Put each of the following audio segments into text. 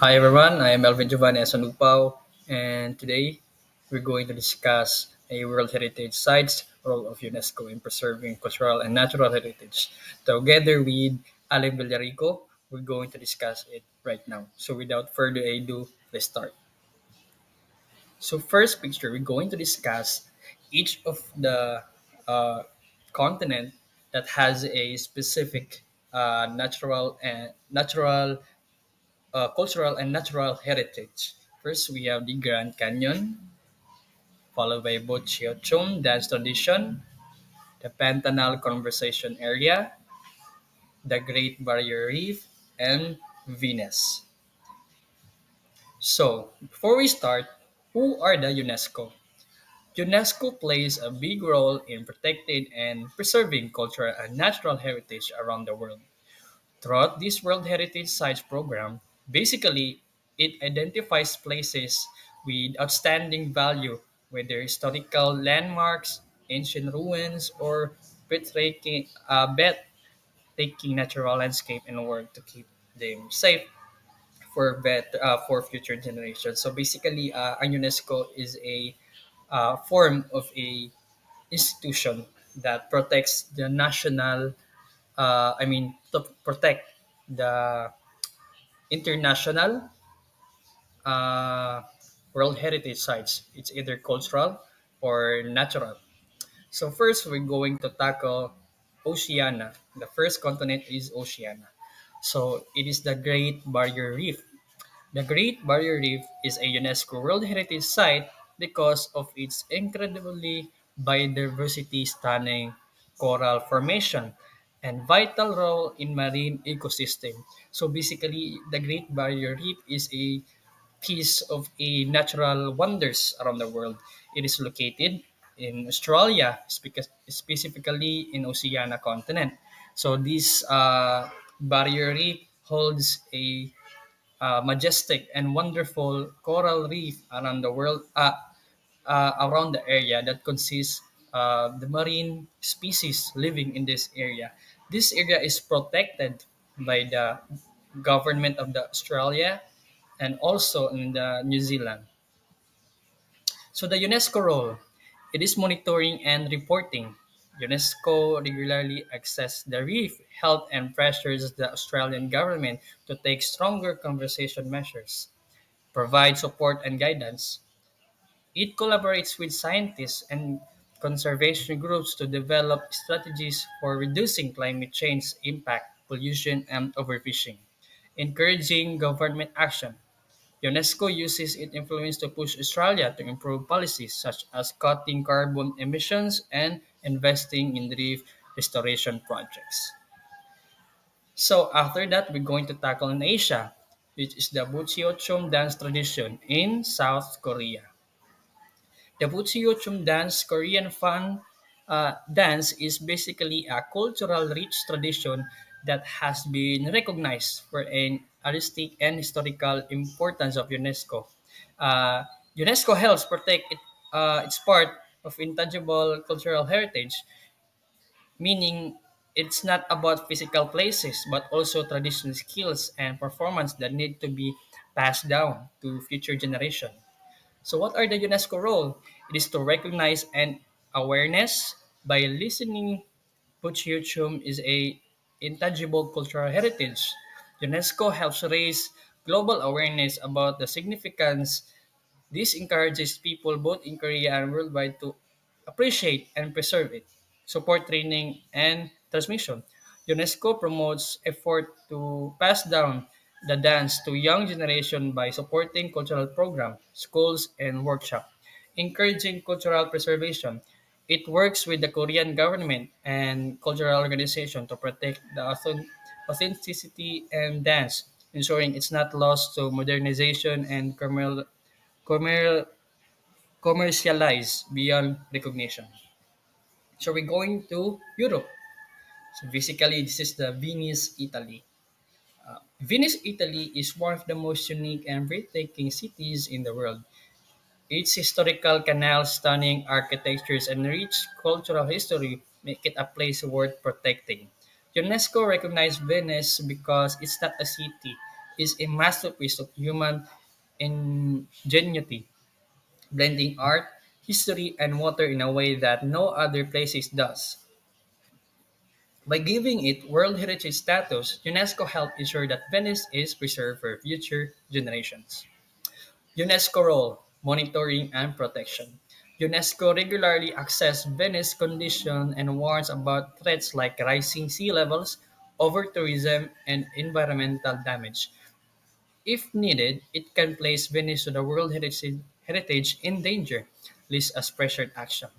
Hi everyone, I am Melvin Giovanni Asanupao, and today we're going to discuss a World Heritage Sites role of UNESCO in preserving cultural and natural heritage. Together with Alec Villarico, we're going to discuss it right now. So without further ado, let's start. So first picture, we're going to discuss each of the uh, continent that has a specific cultural and natural heritage. First, we have the Grand Canyon, followed by Bochiochum dance tradition, the Pantanal Conversation Area, the Great Barrier Reef, and Venus. So, before we start, who are the UNESCO? UNESCO plays a big role in protecting and preserving cultural and natural heritage around the world. Throughout this World Heritage Sites program, basically, it identifies places with outstanding value, whether historical landmarks, ancient ruins, or breathtaking natural landscape in order to keep them safe for future generations. So basically, a UNESCO is a form of a institution that protects the national to protect the international uh, World Heritage Sites. It's either cultural or natural. So first, we're going to tackle Oceania. The first continent is Oceania. So it is the Great Barrier Reef. The Great Barrier Reef is a UNESCO World Heritage Site because of its incredibly biodiversity stunning coral formation and vital role in marine ecosystem. So basically, the Great Barrier Reef is a piece of a natural wonders around the world. It is located in Australia, specifically in Oceania continent. So this barrier reef holds a majestic and wonderful coral reef around the world, around the area that consists the marine species living in this area. This area is protected by the government of the Australia and also in the New Zealand. So the UNESCO role, it is monitoring and reporting. UNESCO regularly assesses the reef health and pressures the Australian government to take stronger conservation measures, provide support and guidance. It collaborates with scientists and conservation groups to develop strategies for reducing climate change impact, pollution, and overfishing, encouraging government action. UNESCO uses its influence to push Australia to improve policies such as cutting carbon emissions and investing in reef restoration projects. So after that, we're going to tackle in Asia, which is the Butcheochum dance tradition in South Korea. The Butcheochum dance, Korean fan dance, is basically a cultural rich tradition that has been recognized for an artistic and historical importance of UNESCO. Uh, UNESCO helps protect its part of intangible cultural heritage, meaning it's not about physical places but also traditional skills and performance that need to be passed down to future generations. So what are the UNESCO role? It is to recognize and awareness by listening. Puchiyuchum is a intangible cultural heritage. UNESCO helps raise global awareness about the significance. This encourages people both in Korea and worldwide to appreciate and preserve it, support training and transmission. UNESCO promotes effort to pass down the dance to young generation by supporting cultural programs, schools, and workshops, encouraging cultural preservation. It works with the Korean government and cultural organization to protect the authenticity and dance, ensuring it's not lost to modernization and commer- commercialized beyond recognition. So we're going to Europe. So basically, this is the Venice, Italy. Venice, Italy is one of the most unique and breathtaking cities in the world. Its historical canals, stunning architectures, and rich cultural history make it a place worth protecting. UNESCO recognized Venice because it's not a city, is a masterpiece of human ingenuity, blending art, history, and water in a way that no other places does. By giving it World Heritage status, UNESCO helped ensure that Venice is preserved for future generations. UNESCO role, monitoring and protection. UNESCO regularly assesses Venice condition and warns about threats like rising sea levels, over-tourism, and environmental damage. If needed, it can place Venice to the World Heritage in danger, list as pressured action.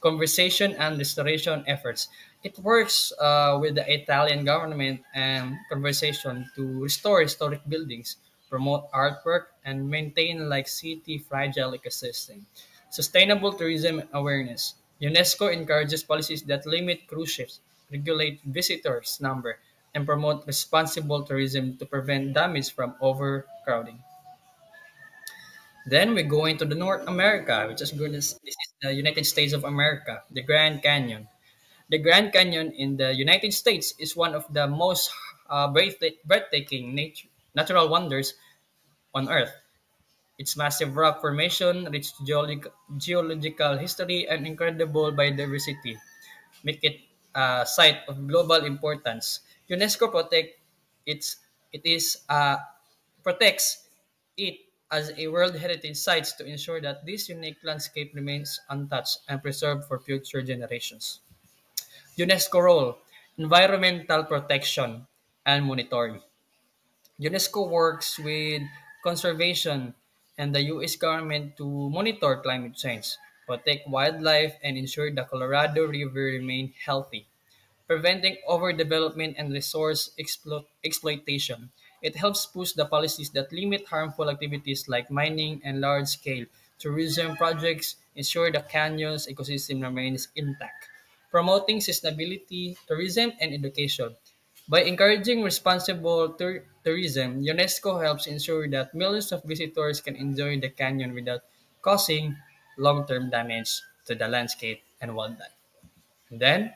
Conservation and restoration efforts. It works with the Italian government and conversation to restore historic buildings, promote artwork, and maintain like city fragile ecosystem. Sustainable tourism awareness. UNESCO encourages policies that limit cruise ships, regulate visitors' number, and promote responsible tourism to prevent damage from overcrowding. Then we go into the North America, which is good. This is the United States of America, the Grand Canyon. The Grand Canyon in the United States is one of the most breathtaking natural wonders on Earth. Its massive rock formation, rich geological history, and incredible biodiversity make it a site of global importance. UNESCO it is protects it as a World Heritage Site to ensure that this unique landscape remains untouched and preserved for future generations. UNESCO role, environmental protection and monitoring. UNESCO works with conservation and the US government to monitor climate change, protect wildlife, and ensure the Colorado River remain healthy, preventing overdevelopment and resource exploitation. It helps push the policies that limit harmful activities like mining and large-scale tourism projects, ensure the canyon's ecosystem remains intact. Promoting sustainability, tourism, and education. By encouraging responsible tourism, UNESCO helps ensure that millions of visitors can enjoy the canyon without causing long-term damage to the landscape and wildlife. And then,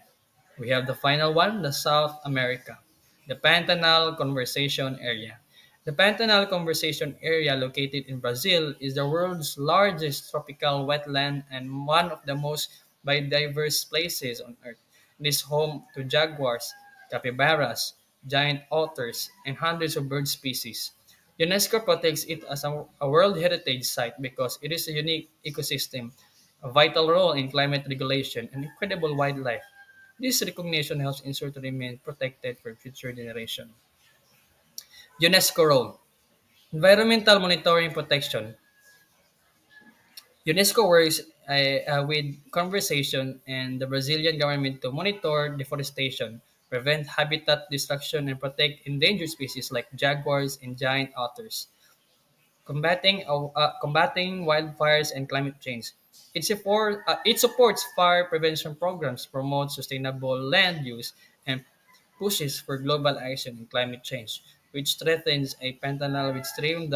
we have the final one, the South America, the Pantanal Conservation Area. The Pantanal Conservation Area, located in Brazil, is the world's largest tropical wetland and one of the most biodiverse places on Earth. It is home to jaguars, capybaras, giant otters, and hundreds of bird species. UNESCO protects it as a World Heritage Site because it is a unique ecosystem, a vital role in climate regulation, and incredible wildlife. This recognition helps ensure to remain protected for future generations. UNESCO role. Environmental monitoring protection. UNESCO works with conservation and the Brazilian government to monitor deforestation, prevent habitat destruction, and protect endangered species like jaguars and giant otters. Combating wildfires and climate change. It supports fire prevention programs, promotes sustainable land use, and pushes for global action in climate change, which threatens a pantanal with stream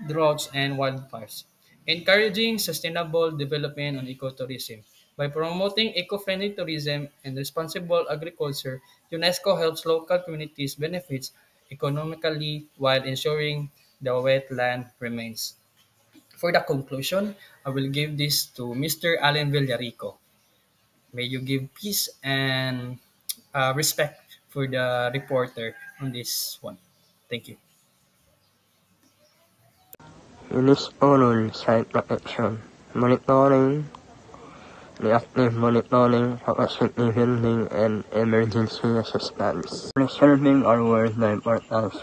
droughts and wildfires. Encouraging sustainable development and ecotourism. By promoting eco-friendly tourism and responsible agriculture, UNESCO helps local communities benefit economically while ensuring the wetland remains. For the conclusion, I will give this to Mr. Allen Villarico. May you give peace and respect for the reporter on this one. Thank you. Municipal site protection, monitoring, reactive monitoring, capacity building, and emergency assistance. Preserving our world the importance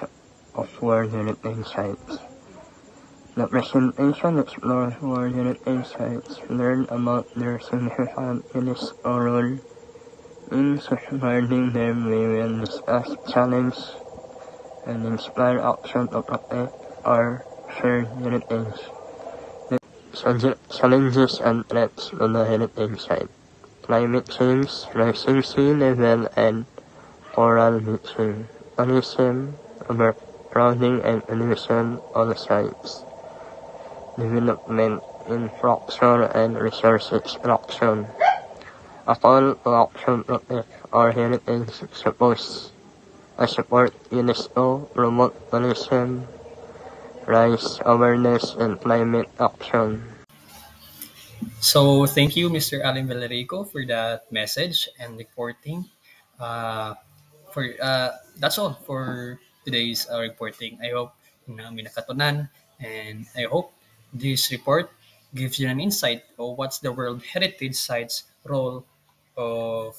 of World Heritage Sites. The presentation explores World Heritage Sites, learn about their significant UNESCO role in safeguarding them. We will discuss challenges and inspire action to protect our shared heritage. The challenges and threats to the heritage site. Climate change, rising sea level, and coral bleaching. Tourism, overcrowding, and pollution on sites. Development, infrastructure, and resource extraction. A call to action protect our heritage suppose I support UNESCO, promote tourism, raise awareness and climate action. So thank you, Mr. Allen Valerico, for that message and reporting. Uh, for That's all for today's reporting. I hope na may nakatunan, and I hope this report gives you an insight of what's the World Heritage Sites of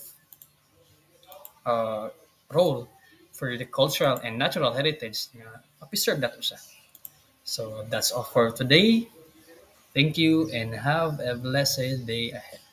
uh, role for the cultural and natural heritage na preserve nato siya. So that's all for today. Thank you and have a blessed day ahead.